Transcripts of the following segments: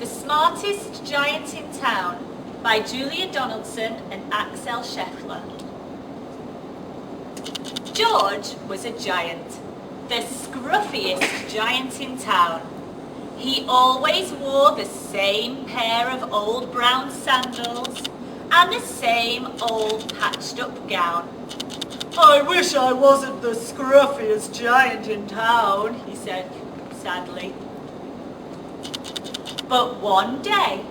The Smartest Giant in Town by Julia Donaldson and Axel Scheffler. George was a giant, the scruffiest giant in town. He always wore the same pair of old brown sandals and the same old patched up gown. "I wish I wasn't the scruffiest giant in town," he said sadly. But one day,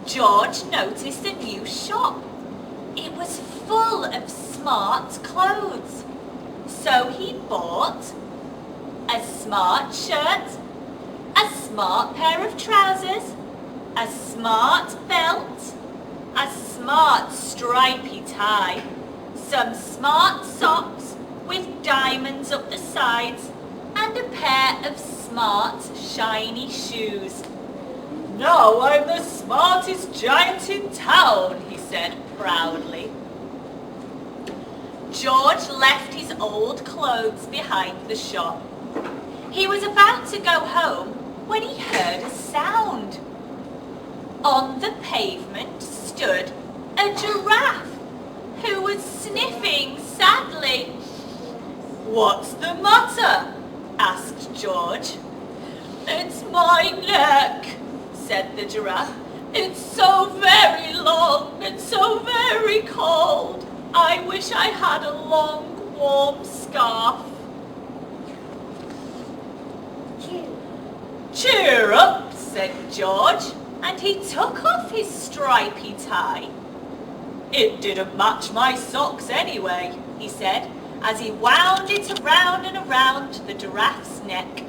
George noticed a new shop. It was full of smart clothes. So he bought a smart shirt, a smart pair of trousers, a smart belt, a smart stripy tie, some smart socks with diamonds up the sides, and a pair of smart shiny shoes. "Now I'm the smartest giant in town," he said proudly. George left his old clothes behind the shop. He was about to go home when he heard a sound. On the pavement stood a giraffe who was sniffing sadly. "What's the matter?" asked George. "It's my neck," said the giraffe. "It's so very long and so very cold. I wish I had a long, warm scarf." "Cheer up," said George, and he took off his stripy tie. "It didn't match my socks anyway," he said, as he wound it around and around the giraffe's neck.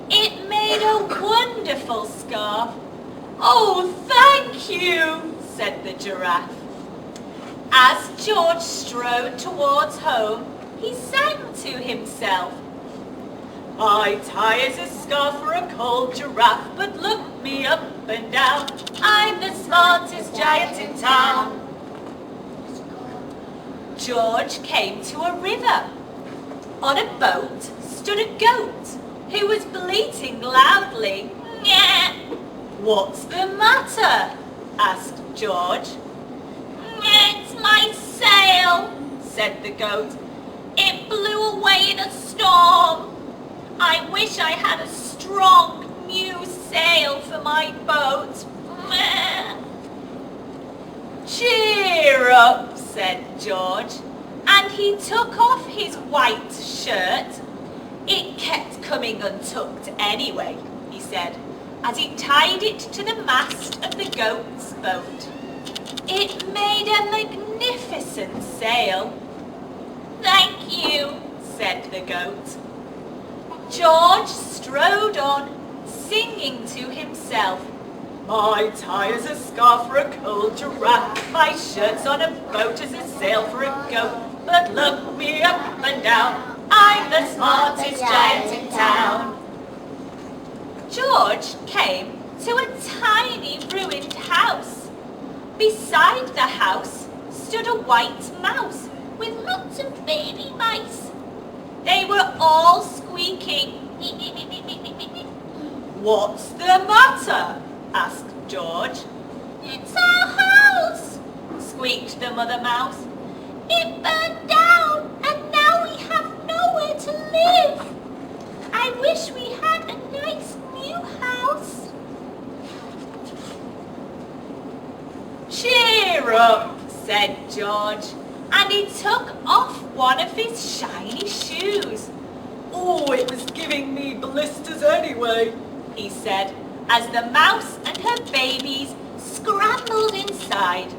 It made a wonderful scarf. "Oh, thank you," said the giraffe. As George strode towards home, he sang to himself. "My tie is a scarf for a cold giraffe, but look me up and down. I'm the smartest giant in town." George came to a river. On a boat stood a goat who was bleating loudly. "Nyeh!" "What's the matter?" asked George. "It's my sail," said the goat. "It blew away in a storm. I wish I had a strong new sail for my boat." "Cheer up," said George, and he took off his white shirt. "It kept coming untucked anyway," he said, as he tied it to the mast of the goat's boat. It made a magnificent sail. "Thank you," said the goat. George strode on, singing to himself. "My tie is a scarf for a cold giraffe. My shirt's on a boat as a sail for a goat. But look me up and down. I'm the smartest giant in town." George came to a tiny ruined house. Beside the house stood a white mouse with lots of baby mice. They were all squeaking. "What's the matter?" asked George. "It's our house," squeaked the mother mouse. "It burned down and now we have nowhere to live. I wish we had a nice new house." "Cheer up," said George, and he took off one of his shiny shoes. "Oh, it was giving me blisters anyway," he said, as the mouse and her babies scrambled inside.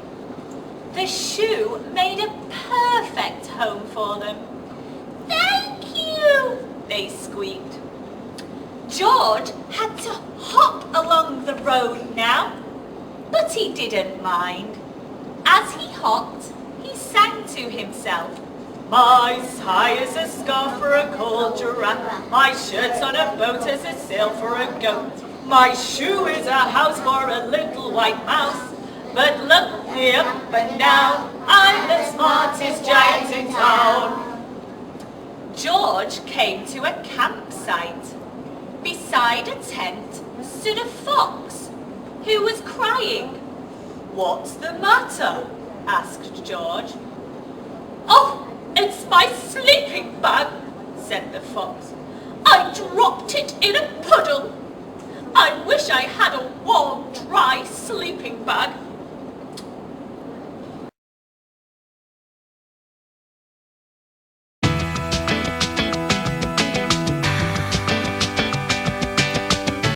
The shoe made a perfect home for them. "Thank you," they squeaked. George had to hop along the road now, but he didn't mind. As he hopped, he sang to himself. "My tie is a scarf for a cold giraffe. My shirt's on a boat as a sail for a goat. My shoe is a house for a little white mouse. But look me up and down. I'm the smartest giant in town." George came to a campsite. Beside a tent stood a fox who was crying. What's the matter? Asked George. Oh, it's my sleeping bag, said the fox. I dropped it in a puddle. I wish I had a warm, dry sleeping bag